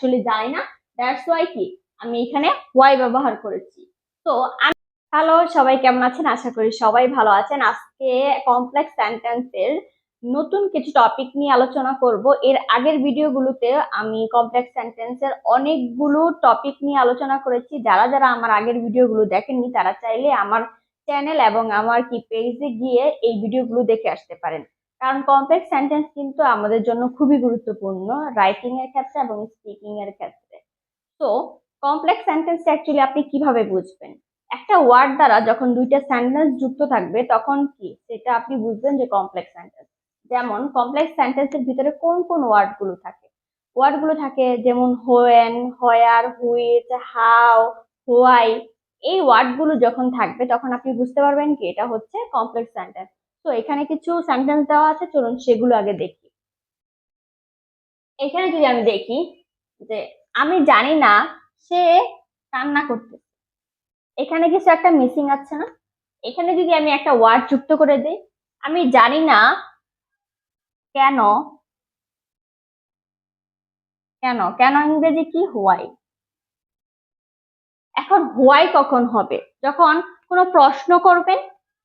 আসলে জানি না, দ্যাটস ওয়াই কি আমি এখানে ওয়াই ব্যবহার করেছি। তো হ্যালো, সবাই কেমন আছেন? আশা করি সবাই ভালো আছেন। আজকে কমপ্লেক্স সেন্টেন্সের নতুন কিছু টপিক নিয়ে আলোচনা করব। এর আগের ভিডিওগুলোতে আমি কমপ্লেক্স সেন্টেন্সের অনেকগুলো টপিক নিয়ে আলোচনা করেছি। যারা যারা আমার আগের ভিডিওগুলো দেখেননি তারা চাইলে আমার চ্যানেল এবং আমার কি পেজে গিয়ে এই ভিডিওগুলো দেখে আসতে পারেন। কারণ কমপ্লেক্স সেন্টেন্স কিন্তু আমাদের জন্য খুবই গুরুত্বপূর্ণ রাইটিং এর ক্ষেত্রে এবং স্পিকিং এর ক্ষেত্রে। তো কমপ্লেক্স সেন্টেন্স অ্যাকচুয়ালি আপনি কিভাবে বুঝবেন? একটা ওয়ার্ড দ্বারা যখন দুইটা সেন্টেন্স যুক্ত থাকবে তখন কি সেটা আপনি বুঝবেন যে কমপ্লেক্স সেন্টেন্স। যেমন কমপ্লেক্স সেন্টেন্সের ভিতরে কোন কোন ওয়ার্ড গুলো থাকে? ওয়ার্ড গুলো থাকে যেমন when, where, which, how, why. এই ওয়ার্ড গুলো যখন থাকবে তখন আপনি বুঝতে পারবেন কি এটা হচ্ছে কমপ্লেক্স সেন্টেন্স। তো এখানে কিছু সেন্টেন্স দেওয়া আছে, চলুন সেগুলো আগে দেখি। এখানে যদি আমি দেখি যে আমি জানি না সে কান্না করতে, এখানে কিছু একটা মিসিং আছে না? এখানে যদি আমি একটা ওয়ার্ড যুক্ত করে দিই, আমি জানি না কেন, কেন কেন ইংরেজি কি? হোয়াই। এখন হোয়াই কখন হবে? যখন কোনো প্রশ্ন করবেন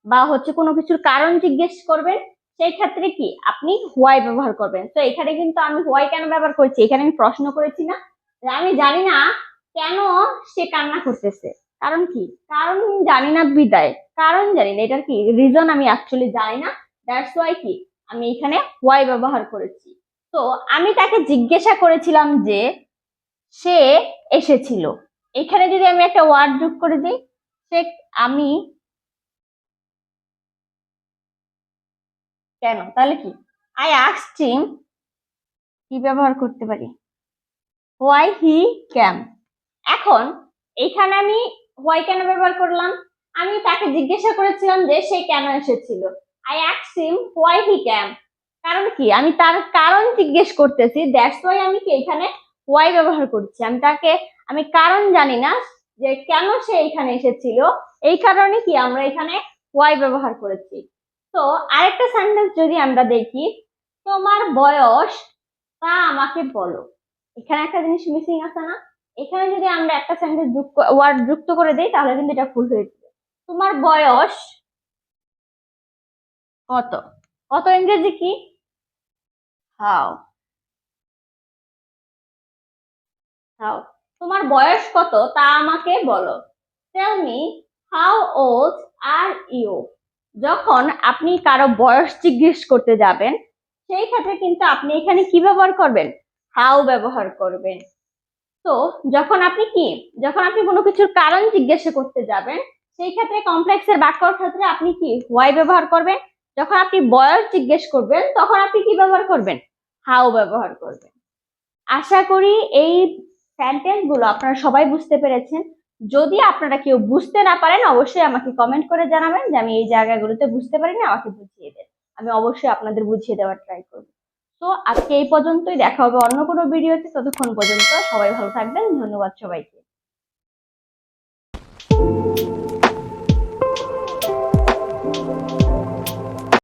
বা হচ্ছে কোনো কিছুর কারণ জিজ্ঞেস করবেন, সেই ক্ষেত্রে কি আপনি হোয়াই ব্যবহার করবেন। তো এখানে কিন্তু আমি হোয়াই কেন ব্যবহার করছি? এখানে আমি প্রশ্ন করেছি না যে আমি জানি না কেন সে কান্না করতেছে। কারণ কি? কারণ জানি না বিদায়, কারণ জানি না, এটার কি রিজন আমি অ্যাকচুয়ালি জানি না, দ্যাটস ওয়াই কি আমি এখানে হোয়াই ব্যবহার করেছি। তো আমি তাকে জিজ্ঞাসা করেছিলাম যে সে এসেছিল, এখানে যদি আমি একটা ওয়ার্ড যোগ করে দিই, সে, আমি, কেন, তাহলে কি আই আস্কড হিম, কি ব্যবহার করতে পারি? হোয়াই হি ক্যাম। এখন এখানে আমি হোয়াই কেন ব্যবহার করলাম? আমি তাকে জিজ্ঞাসা করেছিলাম যে সে কেন এসেছিল। I asked him why he came. কারণ কি আমি তার কারণ জিজ্ঞেস করতেছি, দ্যাটস ওয়াই আমি কি এখানে হোয়াই ব্যবহার করছি। আমি কারণ জানি না যে কেন সে এখানে এসেছিল, এই কারণে কি আমরা এখানে হোয়াই ব্যবহার করেছি। তো আরেকটা সেন্টেন্স যদি আমরা দেখি, তোমার বয়স তা আমাকে বলো। এখানে একটা জিনিস মিসিং আছে না? এখানে যদি আমরা একটা সেন্টেন্স ওয়ার্ড যুক্ত করে দিই তাহলে কিন্তু এটা ফুল হয়ে যাবে। তোমার বয়স কত? কত ইংরেজি কি? হাউ। হাউ। তোমার বয়স কত তা আমাকে বলো। Tell me how old are you. যখন আপনি কারো বয়স জিজ্ঞেস করতে যাবেন সেই ক্ষেত্রে কিন্তু আপনি এখানে কি ব্যবহার করবেন? হাউ ব্যবহার করবেন। তো যখন আপনি কোনো কিছুর কারণ জিজ্ঞাসা করতে যাবেন সেই ক্ষেত্রে কমপ্লেক্সের বাক্যর ক্ষেত্রে আপনি কি হোয়াই ব্যবহার করবেন। যখন আপনি বয়স জিজ্ঞেস করবেন তখন আপনি কি ব্যবহার করবেন? হাউ ব্যবহার করবেন। আশা করি এই সেন্টেন্স গুলো আপনারা সবাই বুঝতে পেরেছেন। যদি আপনারা কেউ বুঝতে না পারেন অবশ্যই আমাকে কমেন্ট করে জানাবেন যে আমি এই জায়গাগুলোতে বুঝতে পারিনি, আমাকে বুঝিয়ে দেন। আমি অবশ্যই আপনাদের বুঝিয়ে দেওয়ার ট্রাই করব। তো আজকে এই পর্যন্তই, দেখা হবে অন্য কোনো ভিডিওতে। ততক্ষণ পর্যন্ত সবাই ভালো থাকবেন। ধন্যবাদ সবাইকে।